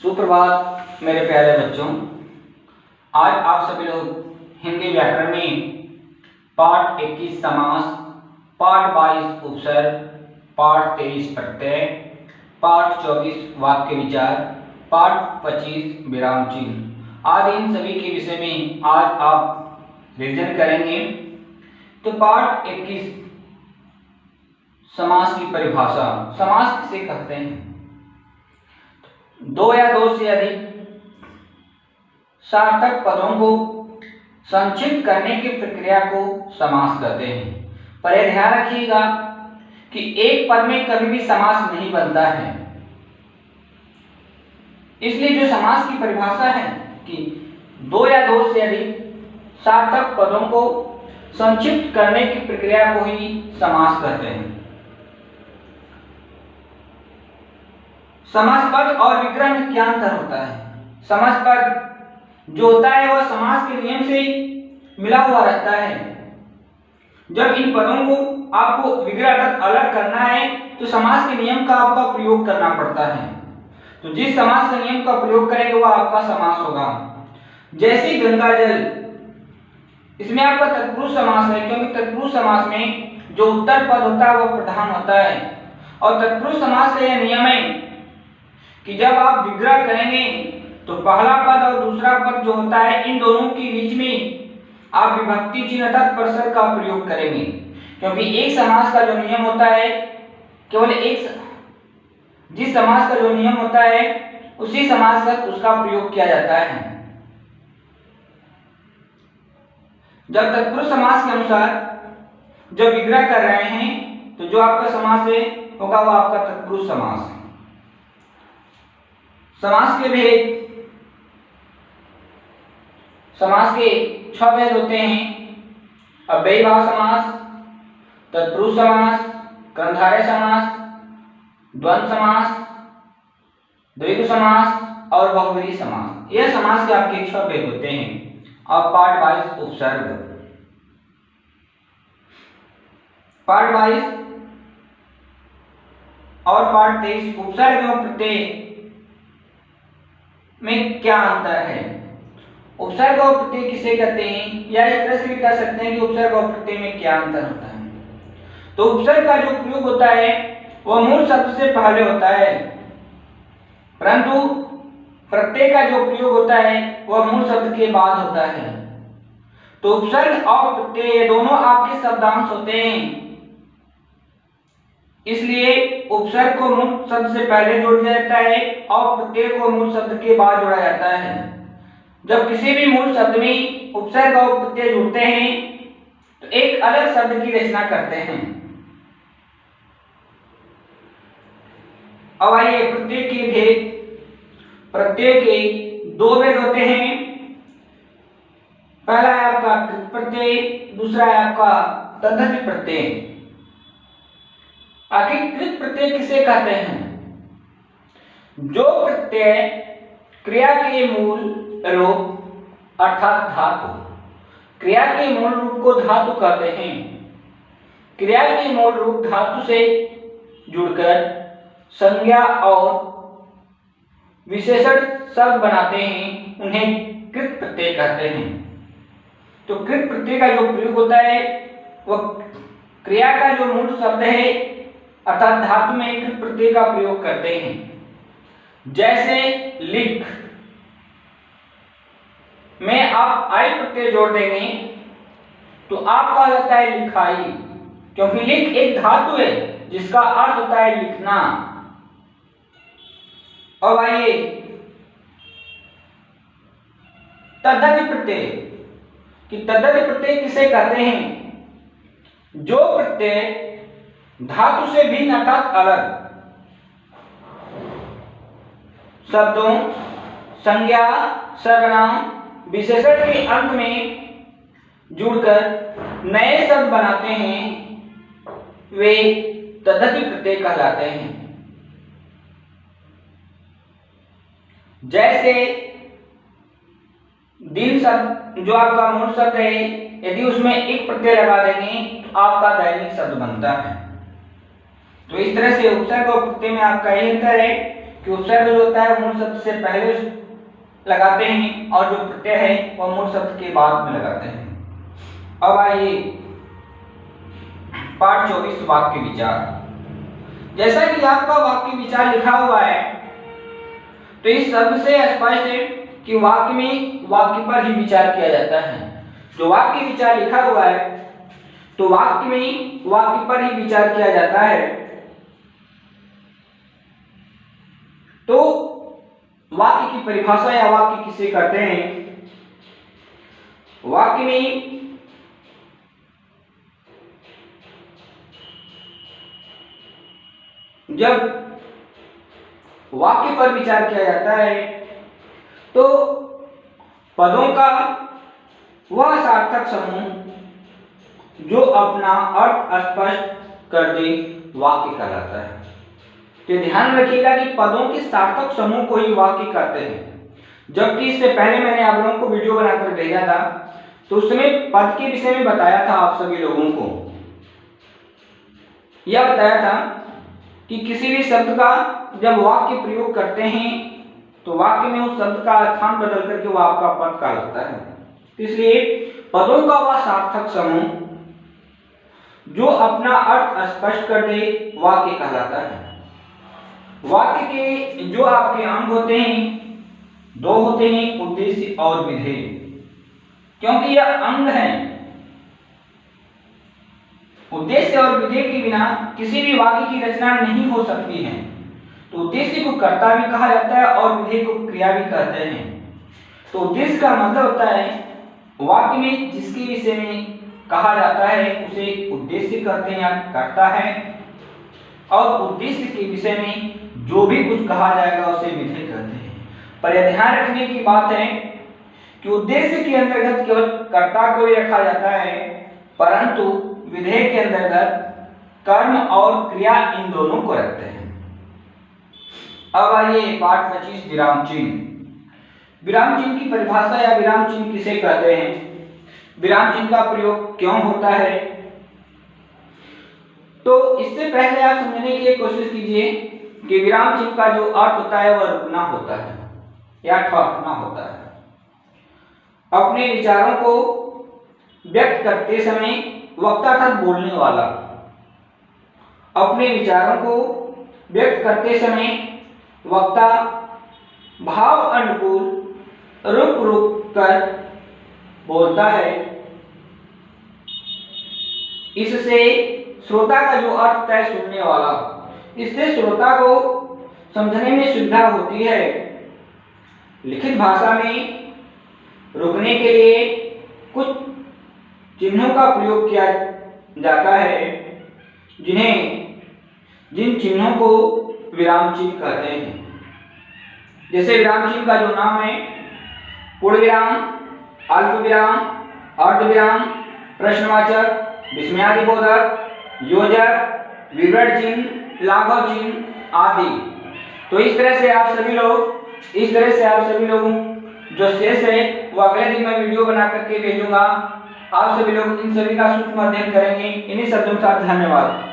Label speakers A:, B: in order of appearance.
A: सुप्रभात मेरे प्यारे बच्चों। आज आप सभी लोग हिंदी व्याकरण में पाठ 21 समास, पाठ 22 उपसर्ग, पाठ 23 प्रत्यय, पाठ 24 वाक्य विचार, पाठ 25 विराम चिन्ह आदि इन सभी के विषय में आज आप रिवीजन करेंगे। तो पाठ 21 समास की परिभाषा। समास किसे कहते हैं? दो या दो से अधिक सार्थक पदों को संक्षिप्त करने की प्रक्रिया को समास कहते हैं। पर यह ध्यान रखिएगा कि एक पद में कभी भी समास नहीं बनता है। इसलिए जो समास की परिभाषा है कि दो या दो से अधिक सार्थक पदों को संक्षिप्त करने की प्रक्रिया को ही समास कहते हैं। समासपद और विग्रह में क्या अंतर होता है? समासपद जो होता है वह समास के नियम से मिला हुआ रहता है। जब इन पदों को आपको विग्रह तक अलग करना है तो समास के नियम का आपका प्रयोग करना पड़ता है। तो जिस समास के नियम का प्रयोग करेंगे वह आपका समास होगा। जैसे गंगा जल, इसमें आपका तत्पुरुष समास है, क्योंकि तत्पुरुष समास में जो उत्तर पद होता है वह प्रधान होता है। और तत्पुरुष समास का यह नियम है कि जब आप विग्रह करेंगे तो पहला पद और दूसरा पद जो होता है इन दोनों के बीच में आप विभक्ति चिन्ह अर्थात परसर का प्रयोग करेंगे, क्योंकि एक समास का जो नियम होता है केवल जिस समास का जो नियम होता है उसी समास का उसका प्रयोग किया जाता है। जब तत्पुरुष समास के अनुसार जब विग्रह कर रहे हैं तो जो आपका समास है होगा वह आपका तत्पुरुष समास है। समास के भेद। समास के 6 भेद होते हैं: अव्ययीभाव समास, तत्पुरुष समास, कर्मधारय समास, द्वंद्व समास, द्विगु समास और बहुव्रीहि समास। यह समास के आपके 6 भेद होते हैं। अब पाठ 22 उपसर्ग। पाठ 22 और पाठ 23 उपसर्ग एवं प्रत्यय में क्या अंतर है? उपसर्ग और प्रत्यय किसे कहते हैं, या इस तरह से भी कह सकते हैं कि उपसर्ग और प्रत्यय में क्या अंतर होता है। तो उपसर्ग का जो प्रयोग होता है वह मूल शब्द से पहले होता है, परंतु प्रत्यय का जो प्रयोग होता है वह मूल शब्द के बाद होता है। तो उपसर्ग और प्रत्यय दोनों आपके शब्दांश होते हैं, इसलिए उपसर्ग को मूल शब्द से पहले जोड़ दिया जाता है और प्रत्यय को मूल शब्द के बाद जोड़ा जाता है। जब किसी भी मूल शब्द में उपसर्ग और प्रत्यय जुड़ते हैं तो एक अलग शब्द की रचना करते हैं। अब आइए प्रत्यय के भेद। प्रत्यय के 2 भेद होते हैं। पहला है आपका कृत प्रत्यय, दूसरा है आपका तद्धित प्रत्यय। आखिर कृत प्रत्यय किसे कहते हैं? जो प्रत्यय क्रिया के मूल रूप अर्थात धातु, क्रिया के मूल रूप को धातु कहते हैं। क्रिया के मूल रूप धातु से जुड़कर संज्ञा और विशेषण शब्द बनाते हैं, उन्हें कृत प्रत्यय कहते हैं। तो कृत प्रत्यय का जो प्रयोग होता है वह क्रिया का जो मूल शब्द है अर्थात धातु में कृत प्रत्यय का प्रयोग करते हैं। जैसे लिख में आप आई प्रत्यय जोड़ देंगे तो आपका होता है लिखाई, क्योंकि लिख एक धातु है जिसका अर्थ होता है लिखना। अब आइए तद्धित प्रत्यय कि तद्धित प्रत्यय किसे कहते हैं? जो प्रत्यय धातु से भिन्न अर्थात अलग शब्दों, संज्ञा, सर्वनाम, विशेषण के अंत में जुड़कर नए शब्द बनाते हैं, वे तद्धित प्रत्यय कहलाते हैं। जैसे दिन शब्द जो आपका मूल शब्द है, यदि उसमें एक प्रत्यय लगा देंगे तो आपका दैनिक शब्द बनता है। तो इस तरह से उपसर्ग और प्रत्यय में आपका यही अंतर है कि उपसर्ग जो होता है मूल शब्द से पहले लगाते हैं और जो प्रत्यय है वह मूल शब्द के बाद में लगाते हैं। अब आइए पाठ 24 वाक्य विचार। जैसा कि आपका वाक्य विचार लिखा हुआ है तो इस शब्द से स्पष्ट है कि वाक्य में वाक्य पर ही विचार किया जाता है। जो वाक्य विचार लिखा हुआ है तो वाक्य में वाक्य पर ही विचार किया जाता है। तो वाक्य की परिभाषा या वाक्य किसे कहते हैं? वाक्य में जब वाक्य पर विचार किया जाता है तो पदों का वह सार्थक समूह जो अपना अर्थ स्पष्ट कर दे वाक्य कहलाता है। तो ध्यान रखिएगा कि पदों के सार्थक समूह को ही वाक्य कहते हैं। जबकि इससे पहले मैंने आप लोगों को वीडियो बनाकर भेजा था तो उस समय पद के विषय में बताया था आप सभी लोगों को। यह बताया था कि किसी भी शब्द का जब वाक्य प्रयोग करते हैं तो वाक्य में उस शब्द का स्थान बदल करके वह आपका पद कहलाता है। इसलिए पदों का वह सार्थक समूह जो अपना अर्थ स्पष्ट कर दे वाक्य कहलाता है। वाक्य के जो आपके अंग होते हैं दो होते हैं, उद्देश्य और विधेय। क्योंकि यह अंग है, उद्देश्य और विधेय के बिना किसी भी वाक्य की रचना नहीं हो सकती है। तो उद्देश्य को कर्ता भी कहा जाता है और विधेय को क्रिया भी कहते हैं। तो उद्देश्य का मतलब होता है वाक्य में जिसके विषय में कहा जाता है उसे उद्देश्य कहते हैं या कर्ता है, और उद्देश्य के विषय में जो भी कुछ कहा जाएगा उसे विधेय कहते हैं। पर यह ध्यान रखने की बात है कि उद्देश्य के अंतर्गत केवल कर्ता को ही रखा जाता है, परंतु विधेय के अंतर्गत कर्म और क्रिया इन दोनों को रखते हैं। अब आइए पाठ 25 विराम चिन्ह। विराम चिन्ह की परिभाषा या विराम चिन्ह किसे कहते हैं? विराम चिन्ह का प्रयोग क्यों होता है? तो इससे पहले आप समझने की कोशिश कीजिए कि विराम चिन्ह का जो अर्थ होता है वह रुकना होता है या ठहरना होता है। अपने विचारों को व्यक्त करते समय वक्ता अर्थात बोलने वाला अपने विचारों को व्यक्त करते समय वक्ता भाव अनुकूल रुक रुक कर बोलता है। इससे श्रोता का जो अर्थ है सुनने वाला, इससे श्रोता को समझने में सुविधा होती है। लिखित भाषा में रुकने के लिए कुछ चिन्हों का प्रयोग किया जाता है जिन चिन्हों को विराम चिन्ह कहते हैं। जैसे विराम चिन्ह का जो नाम है पूर्ण विराम, अल्प विराम, अर्ध विराम, प्रश्नवाचक, विस्मयादिबोधक, योजक, विवरण चिन्ह, लाघव चिन्ह आदि। तो इस तरह से आप सभी लोग जो शेष है वो अगले दिन मैं वीडियो बना करके भेजूंगा। आप सभी लोग इन सभी का सूक्ष्म अध्ययन करेंगे। इन्हीं शब्दों के साथ धन्यवाद।